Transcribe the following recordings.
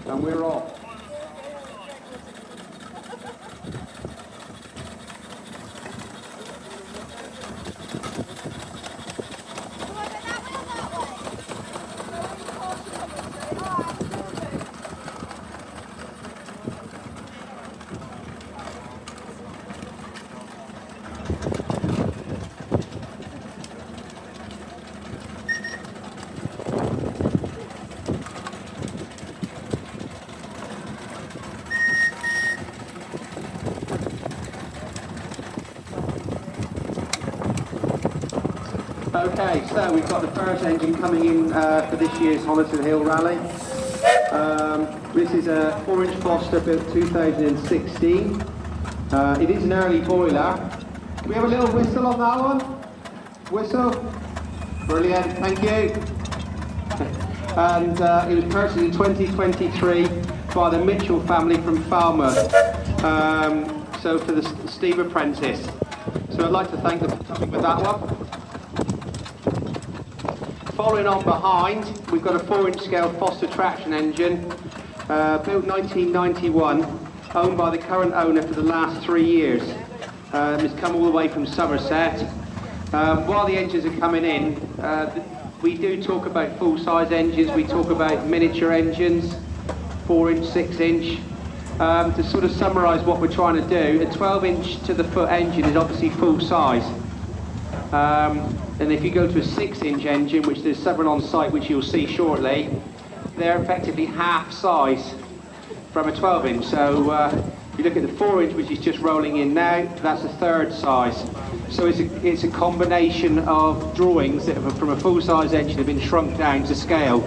And we're off. Okay, so we've got the first engine coming in for this year's Honiton Hill Rally. This is a 4-inch Foster built 2016. It is an early boiler. We have a little whistle on that one. Whistle. Brilliant, thank you. And it was purchased in 2023 by the Mitchell family from Falmouth. So for the Steve Apprentice. So I'd like to thank them for coming with that one. Following on behind, we've got a 4-inch scale Foster traction engine, built 1991, owned by the current owner for the last 3 years. It's come all the way from Somerset. While the engines are coming in, we do talk about full-size engines, we talk about miniature engines, 4-inch, 6-inch. To sort of summarise what we're trying to do, a 12-inch to the foot engine is obviously full-size. And if you go to a 6-inch engine, which there's several on site which you'll see shortly, they're effectively half size from a 12-inch. So if you look at the 4-inch, which is just rolling in now, that's a third size. So it's a combination of drawings that have, from a full-size engine have been shrunk down to scale.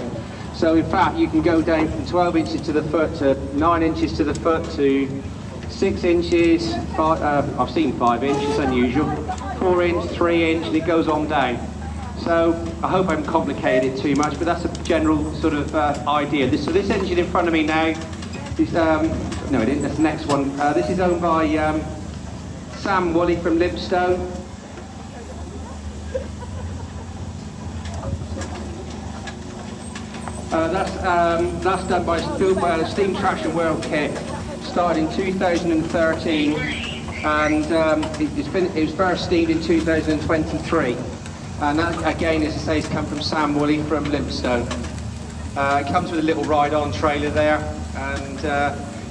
So in fact, you can go down from 12 inches to the foot to 9 inches to the foot to 6 inches, I've seen 5 inches, unusual, 4 inch, 3 inch, and it goes on down. So I hope I haven't complicated it too much, but that's a general sort of idea. So this engine in front of me now is, no it isn't, that's the next one. This is owned by Sam Woolley from Lipstone. That's done by, built by a Steam Traction World Kit. Started in 2013 and it was first steamed in 2023, and that again, as I say, has come from Sam Woolley from Lipstone. It comes with a little ride-on trailer there, and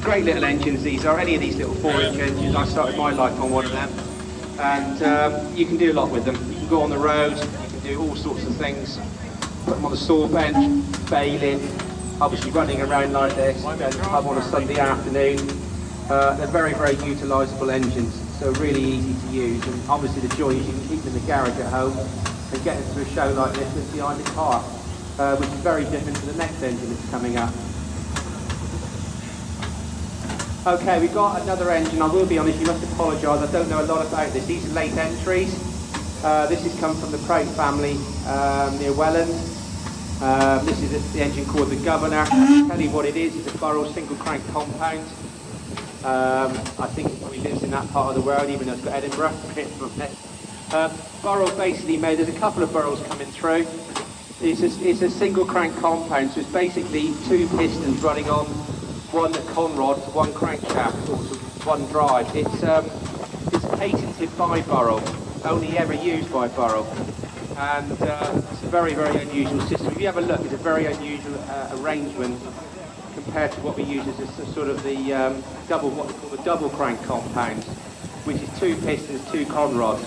great little engines these are. Any of these little 4-inch engines, I started my life on one of them, and you can do a lot with them. You can go on the road, you can do all sorts of things, put them on the saw bench, bailing, obviously running around like this, going to the pub on a Sunday afternoon. They're very, very utilisable engines, so really easy to use, and obviously the joy is you can keep them in the garage at home and get into a show like this with behind the car, which is very different to the next engine that's coming up. Okay, we've got another engine. I will be honest, you must apologise, I don't know a lot about this. These are late entries. This has come from the Prout family near Welland. This is the engine called the Governor. I'll tell you what it is. It's a Burrell single crank compound. I think it probably lives in that part of the world, even though it's got Edinburgh. Burrell basically made, there's a couple of Burrells coming through. It's a single crank compound, so it's basically 2 pistons running on one conrod to one crankshaft, or to one drive. It's patented by Burrell, only ever used by Burrell. And it's a very, very unusual system. If you have a look, it's a very unusual arrangement compared to what we use as a sort of the what we call the double crank compound, which is 2 pistons, 2 conrods.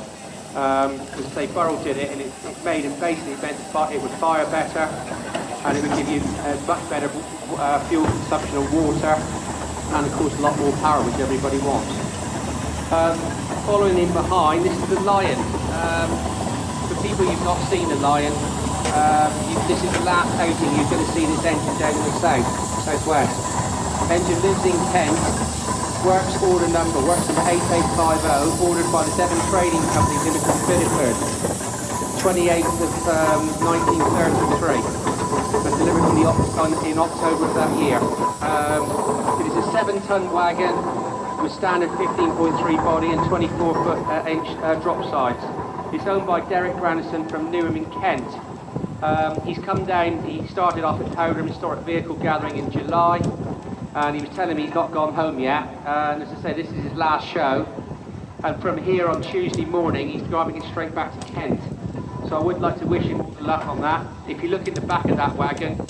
As I say, Burrell did it, and it made and basically meant it would fire better, and it would give you much better fuel consumption of water, and of course a lot more power, which everybody wants. Following in behind, this is the Lion. For people who've not seen the Lion, this is the last outing you're going to see this engine down in the southwest. Engine lives in Kent, works order number 8850, ordered by the Devon Trading Company Limited, Bideford, 28th of 1933, and delivered in October of that year. It is a 7-ton wagon with standard 15.3 body and 24-foot inch drop sides. It's owned by Derek Grandison from Newham in Kent. He's come down, he started off at Powderham Historic Vehicle Gathering in July, and he was telling me he's not gone home yet. And as I say, this is his last show. And from here on Tuesday morning, he's driving it straight back to Kent. So I would like to wish him all the luck on that. If you look in the back of that wagon,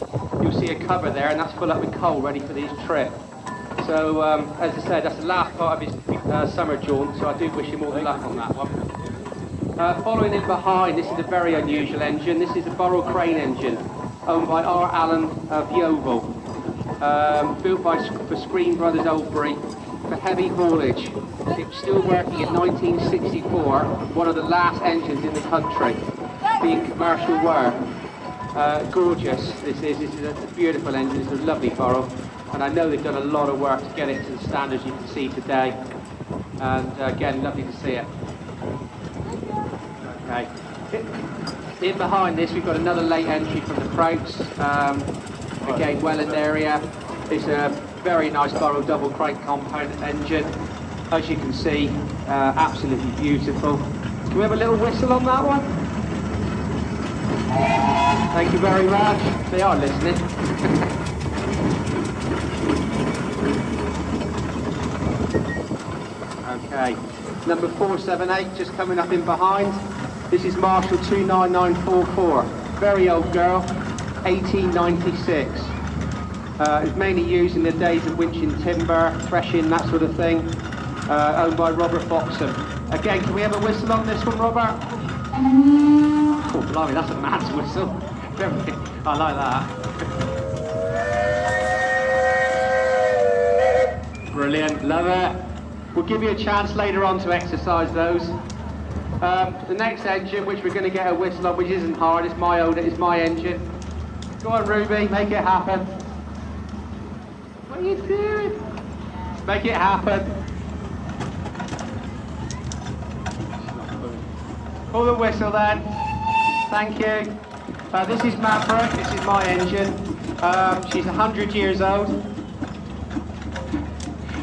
you'll see a cover there, and that's full up with coal ready for his trip. So, as I said, that's the last part of his summer jaunt, so I do wish him all the luck on that one. Following in behind, this is a very unusual engine. This is a Burrell crane engine, owned by R. Allen of Yeovil, built for Screen Brothers Oldbury for heavy haulage. It was still working in 1964, one of the last engines in the country, being commercial work. Gorgeous, this is a beautiful engine, it's a lovely Burrell, and I know they've done a lot of work to get it to the standards you can see today, and again, lovely to see it. Okay. In behind this, we've got another late entry from the Prouts, again, Welland area. It's a very nice Burrell double crank compound engine. As you can see, absolutely beautiful. Can we have a little whistle on that one? Thank you very much. They are listening. Okay, number 478 just coming up in behind. This is Marshall 29944. Very old girl, 1896. It was mainly used in the days of winching timber, threshing, that sort of thing. Owned by Robert Foxham. Again, can we have a whistle on this one, Robert? Oh, blimey, that's a man's whistle. I like that. Brilliant, love it. We'll give you a chance later on to exercise those. The next engine, which we're going to get a whistle on, which isn't hard, it's my engine. Go on, Ruby, make it happen. What are you doing? Make it happen. Pull the whistle then. Thank you. This is Maverick, this is my engine. She's 100 years old.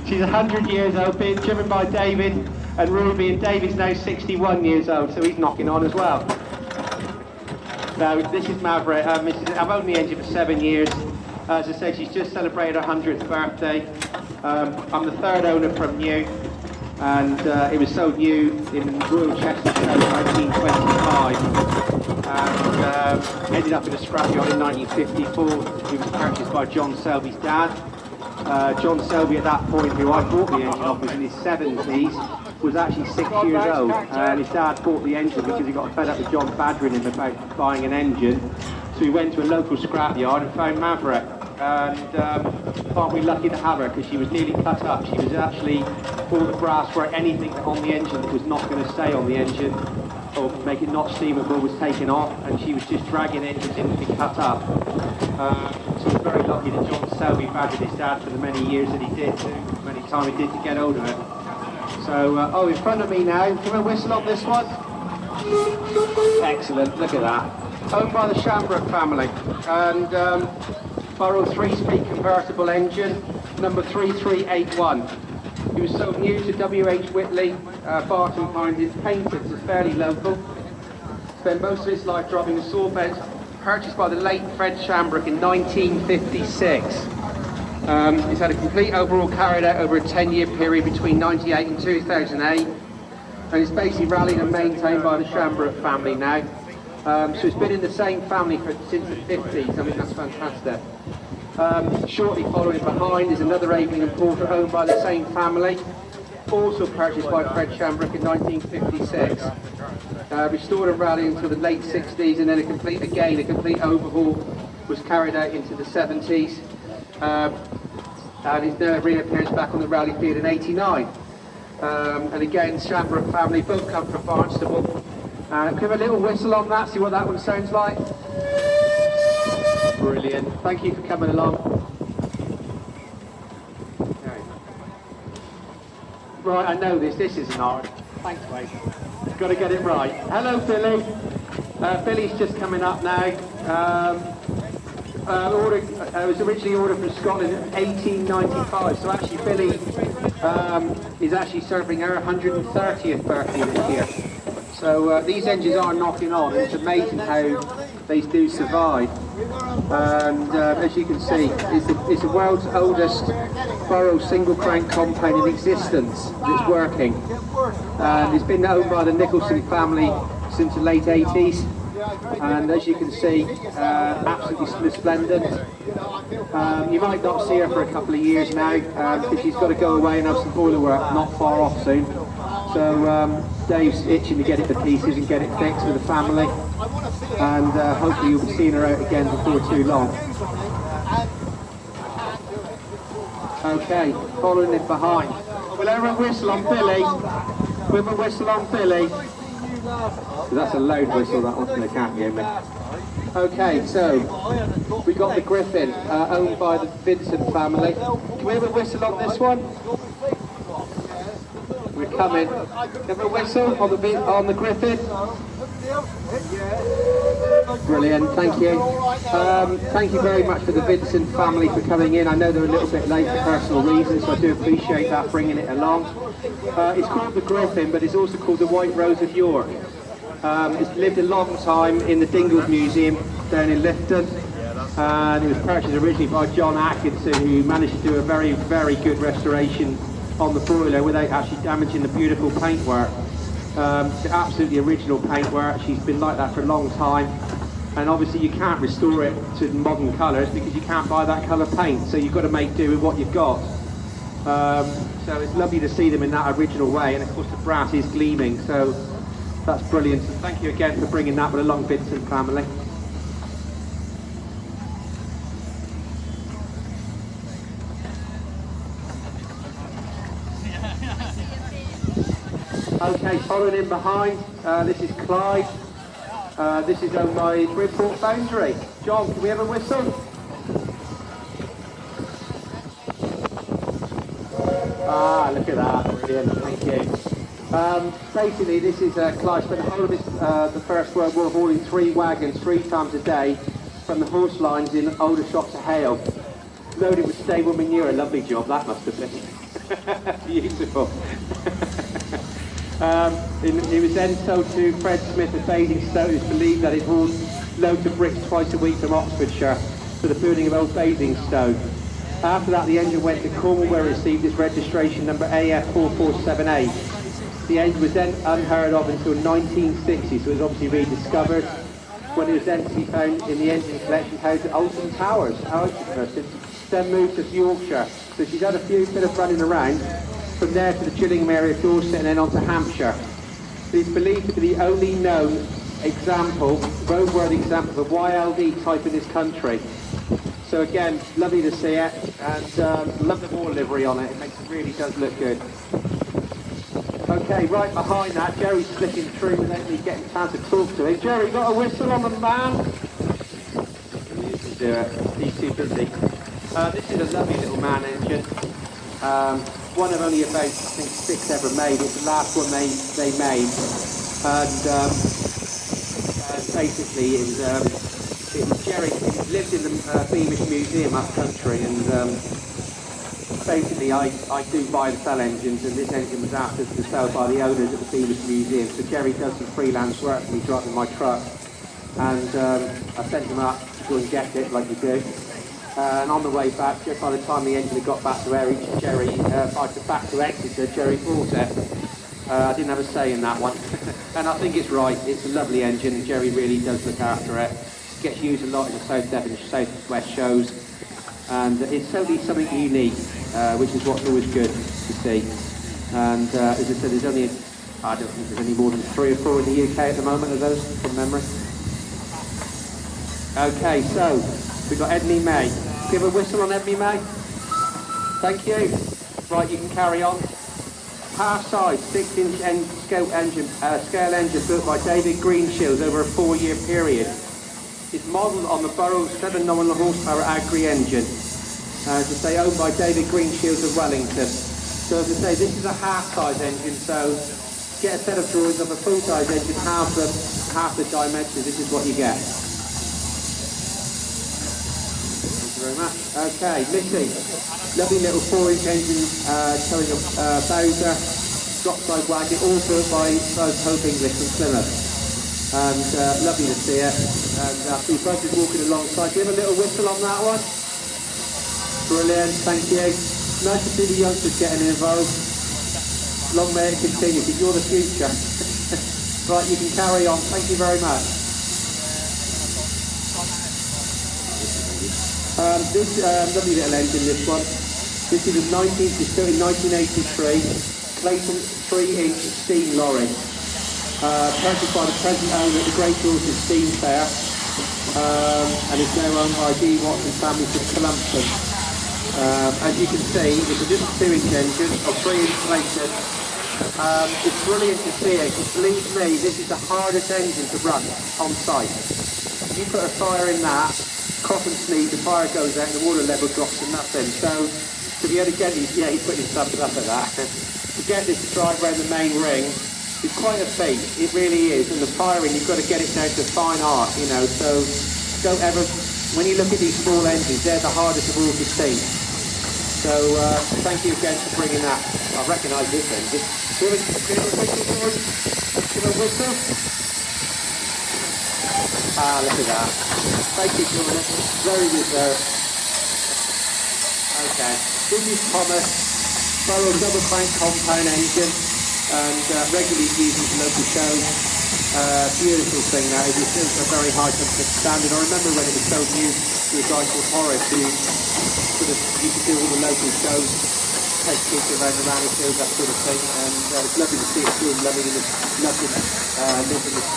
She's 100 years old, being driven by David and Ruby, and David's now 61 years old, so he's knocking on as well. Now, this is Maverick. I've owned the engine for 7 years. As I said, she's just celebrated her 100th birthday. I'm the third owner from new, and it was sold new in Royal Chester Show in 1925, and ended up in a scrapyard in 1954. It was purchased by John Selby's dad. John Selby at that point, who I bought the engine off, was in his 70s, was actually 6 years old, and his dad bought the engine because he got fed up with John badgering him about buying an engine. So he went to a local scrapyard and found Maverick, and aren't we lucky to have her, because she was nearly cut up. She was actually, all the brasswork, anything on the engine that was not going to stay on the engine or make it not steamable was taken off, and she was just dragging engines in to be cut up. So we're very lucky that John Selby badgered his dad for the many years that he did, many time he did to get hold of it. So, oh, in front of me now, can we whistle on this one? Excellent, look at that. Owned by the Shamrock family, and Burrell 3-speed convertible engine, number 3381. He was sold new to W.H. Whitley, Barton Pines, painted, so fairly local. Spent most of his life driving a saw bed, purchased by the late Fred Shamrock in 1956. He's had a complete overhaul carried out over a 10-year period between 98 and 2008, and it's basically rallied and maintained by the Shamrock family now. So it's been in the same family since the 50s. I mean, that's fantastic. Shortly following behind is another Aveling and Porter owned by the same family, also purchased by Fred Shamrock in 1956. Restored and rallied until the late 60s, and then a complete overhaul was carried out into the 70s. And his now reappearance back on the rally field in 89. And again, Shamrock family, both come from Barnstable. Can we have a little whistle on that, see what that one sounds like? Brilliant. Thank you for coming along. Okay. Right, I know this isn't hard. Thanks, mate. Got to get it right. Hello, Billy. Billy's just coming up now. It was originally ordered from Scotland in 1895, so actually Billy is actually serving her 130th birthday this year. So these engines are knocking on. It's amazing how they do survive. And as you can see, it's the world's oldest borough single crank compound in existence that's working. And it's been owned by the Nicholson family since the late 80s. And as you can see, absolutely resplendent. You might not see her for a couple of years now, because she's got to go away and have some boiler work not far off soon. So Dave's itching to get it to pieces and get it fixed with the family. And hopefully you'll be seeing her out again before too long. Okay, following it behind. Will everyone whistle on Billy? Will we whistle on Billy? That's a loud whistle, that one, they can't hear me. Okay, so we got the Griffin, owned by the Vincent family. Can we have a whistle on this one? We're coming. Have a whistle on the Griffin? Brilliant, thank you. Thank you very much for the Vincent family for coming in. I know they're a little bit late for personal reasons, so I do appreciate that, bringing it along. It's called the Griffin, but it's also called the White Rose of York. It's lived a long time in the Dingles Museum down in Lifton, and it was purchased originally by John Atkinson, who managed to do a very, very good restoration on the boiler without actually damaging the beautiful paintwork. The absolutely original paintwork. She's been like that for a long time, and obviously you can't restore it to modern colours because you can't buy that colour paint, so you've got to make do with what you've got. So it's lovely to see them in that original way, and of course the brass is gleaming, so that's brilliant. So thank you again for bringing that with along, Vincent family. Okay, following in behind, this is Clyde. This is owned by Bridport Foundry. John, can we have a whistle? Ah, look at that, brilliant, thank you. Basically, this is Clyde spent the whole of the First World War hauling 3 wagons 3 times a day from the horse lines in Aldershot to Hale, loaded with stable manure. A lovely job that must have been. Beautiful. It was then sold to Fred Smith of Basingstoke, who's believed that it hauled loads of bricks twice a week from Oxfordshire for the building of Old Basingstoke. After that, the engine went to Cornwall, where it received its registration number AF4478. The engine was then unheard of until 1960, so it was obviously rediscovered, when it was then to be found in the engine collection house at Alton Towers, then moved to Yorkshire. So she's had a bit of running around, from there to the Gillingham area of Dorset and then on to Hampshire. It is believed to be the only known example, roadworthy example of a YLD type in this country. So again, lovely to see it, and love the war livery on it. It really does look good. Okay, right behind that, Jerry's slipping through without me getting a chance to talk to him. Jerry, got a whistle on the man? He used to do it. He's too busy. This is a lovely little man engine. One of only about, I think, 6 ever made. It's the last one they made. And basically, it was Jerry. He lived in the Beamish Museum up country, and basically I do buy and sell engines, and this engine was after to sell by the owners at the Beamish Museum. So Jerry does some freelance work for me, driving my truck, and I sent him up to go and get it, like you do. And on the way back, just by the time the engine had got back to back to Exeter, Jerry bought it. I didn't have a say in that one, and I think it's right. It's a lovely engine, and Jerry really does look after it. Gets used a lot in the South Devon, South West shows, and it's certainly something unique, which is what's always good to see. And as I said, there's only, I don't think there's any more than 3 or 4 in the UK at the moment of those, from memory. Okay, so we've got Edney May. Give a whistle on Edney May. Thank you. Right, you can carry on. Half-size, 6-inch scale engine built by David Greenshields over a 4-year period. It's modelled on the Burroughs 7 nominal horsepower Agri engine. As I say, owned by David Greenshields of Wellington. So as I say, this is a half-size engine, so get a set of drawings of a full-size engine, half the dimensions, this is what you get. Very much. Okay, Missy. Lovely little 4-inch engine showing a Bowser drop-side wagon, all built by both Hope English and Plymouth. and lovely to see it. And I see buses walking alongside. Give a little whistle on that one. Brilliant, thank you. Nice to see the youngsters getting involved. Long may it continue, because you're the future. Right, you can carry on. Thank you very much. This lovely little engine, this one. This is it's built in 1983. Clayton 3-inch steam lorry. Purchased by the present owner at the Great Dorset Steam Fair. And it's now owned by D. Watson family from Columpton. As you can see, it's just a 2-inch engine, or 3-inch Clayton. It's brilliant to see it, because believe me, this is the hardest engine to run on site. If you put a fire in that, cough and sneeze, the fire goes out and the water level drops to nothing. So to be able to get these, yeah, he's putting his thumbs up at that. To get this to drive around the main ring is quite a feat, it really is. And the firing, you've got to get it down to fine art, you know, so don't ever, when you look at these small engines, they're the hardest of all to see. So thank you again for bringing that. I recognise this engine. Give a whistle. Ah, look at that. Thank you, Jordan. Very deserved. Okay, this is Thomas, Burrow double crank compound engine, and regularly used for local shows. Beautiful thing that is. It's built to a very high standard. I remember when it was so new to a guy called Horace, who sort of used to do all the local shows, take kids around the rally field, that sort of thing, and it's lovely to see it still living in this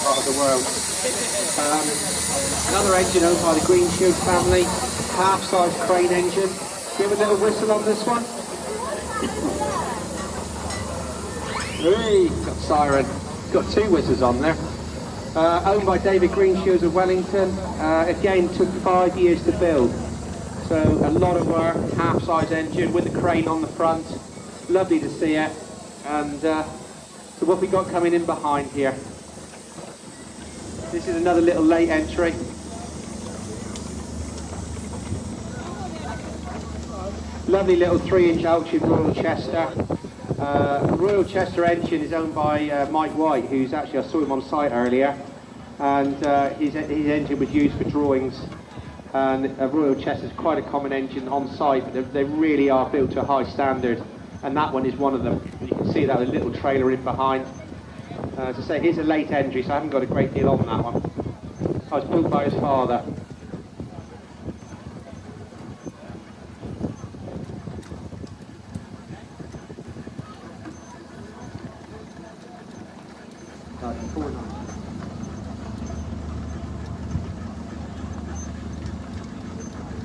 part of the world. Another engine owned by the Green Shield family, half-size crane engine. Give a little whistle on this one. Hey, got siren. Got 2 whistles on there. Owned by David Greenshields of Wellington. Again, took 5 years to build. So a lot of work, half-size engine with the crane on the front. Lovely to see it. And so what we got coming in behind here. This is another little late entry. Lovely little 3-inch Altitude Royal Chester. The Royal Chester engine is owned by Mike White, who's actually, I saw him on site earlier, and his engine was used for drawings. And a Royal Chester is quite a common engine on site, but they really are built to a high standard, and that one is one of them. You can see that with a little trailer in behind. As I say, it is a late entry, so I haven't got a great deal on that one. I was built by his father.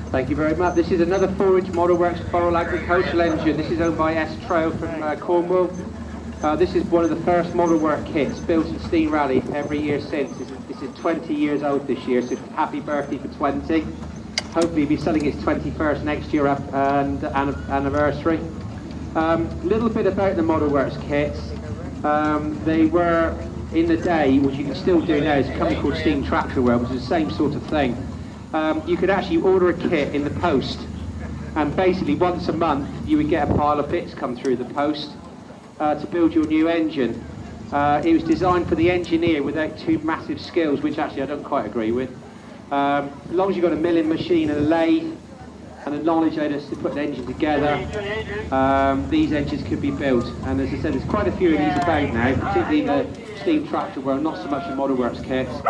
Thank you very much. This is another 4-inch Model Works Boral agricultural engine. This is owned by S. Trail from Cornwall. This is one of the first Model Work kits built in Steam Rally every year since. This is 20 years old this year, so happy birthday for 20. Hopefully he'll be selling his 21st next year up and anniversary. Little bit about the Model Works kits. They were, in the day, which you can still do now, is a company called Steam Tractor World, which is the same sort of thing. You could actually order a kit in the post, and basically once a month you would get a pile of bits come through the post to build your new engine. It was designed for the engineer without too massive skills, which actually I don't quite agree with. As long as you've got a milling machine and a lathe and the knowledge how to put an engine together, these engines could be built. And as I said, there's quite a few of these about now, particularly the Steam Tractor World, not so much the Model Works kits.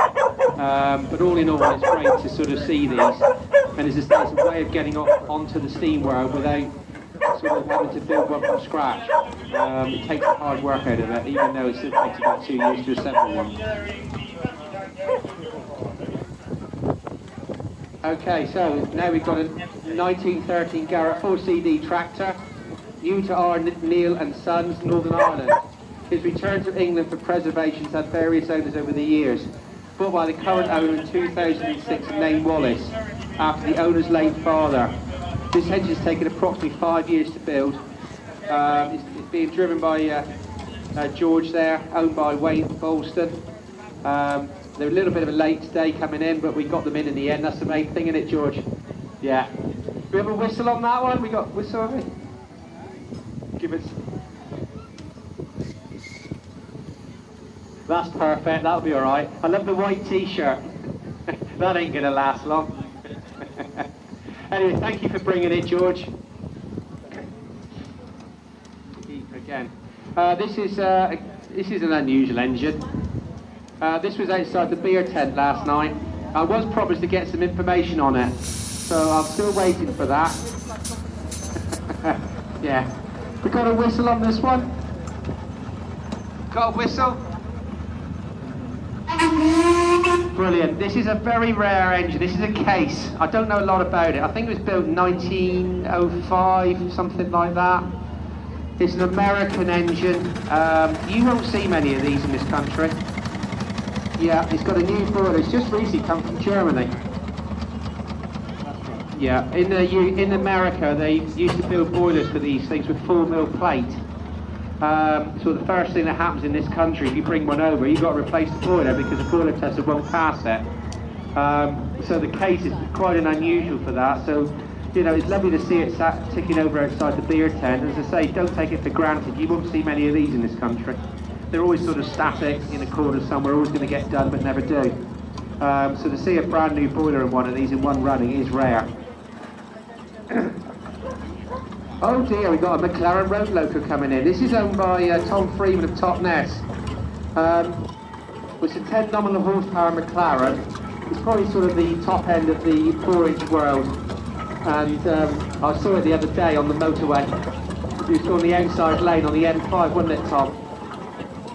But all in all, it's great to sort of see these. And as I said, it's a way of getting onto the steam world without sort of having to build one from scratch. It takes the hard work out of it, even though it still takes about 2 years to assemble one. Okay, so now we've got a 1913 Garrett 4CD tractor, new to R. Neil and Sons, Northern Ireland. His return to England for preservation has had various owners over the years. Bought by the current owner in 2006, named Wallace, after the owner's late father. This engine has taken approximately 5 years to build. It's being driven by George there, owned by Wayne Bolston. They're a little bit of a late day coming in, but we got them in the end. That's the main thing, isn't it, George? Yeah. Do we have a whistle on that one? We got whistle on it? Give us. That's perfect, that'll be alright. I love the white t-shirt. That ain't gonna last long. Anyway, thank you for bringing it, George. Again. This is an unusual engine. This was outside the beer tent last night. I was promised to get some information on it, so I'm still waiting for that. Yeah. We got a whistle on this one? Got a whistle? Brilliant. This is a very rare engine. This is a case. I don't know a lot about it. I think it was built in 1905, something like that. It's an American engine. You won't see many of these in this country. Yeah, it's got a new boiler. It's just recently come from Germany. Yeah, in America they used to build boilers for these things with 4mm plate. So the first thing that happens in this country, if you bring one over, you've got to replace the boiler because the boiler tester won't pass it. So the case is quite an unusual for that. So, you know, it's lovely to see it ticking over outside the beer tent. As I say, don't take it for granted. You won't see many of these in this country. They're always sort of static in a corner somewhere, always going to get done but never do. So to see a brand new boiler in one of these in one running is rare. Oh dear, we've got a McLaren road loco coming in. This is owned by Tom Freeman of Totnes. It's a 10 nominal horsepower McLaren. It's probably sort of the top end of the 4-inch world. And I saw it the other day on the motorway. It was on the outside lane on the M5, wasn't it, Tom?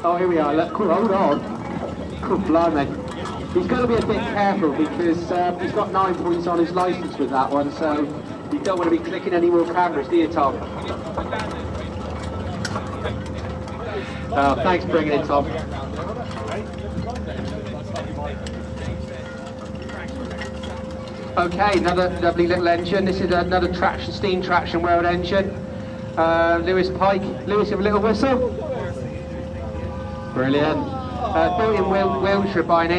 Oh, here we are. Look, cool, hold on. Cool, blimey. He's got to be a bit careful because he's got 9 points on his licence with that one, so you don't want to be clicking any more cameras, do you, Tom? Oh, thanks for bringing it, Tom. Okay, another lovely little engine. This is another steam traction world engine. Lewis Pike. Lewis, have a little whistle. Brilliant. Built in Wiltshire by an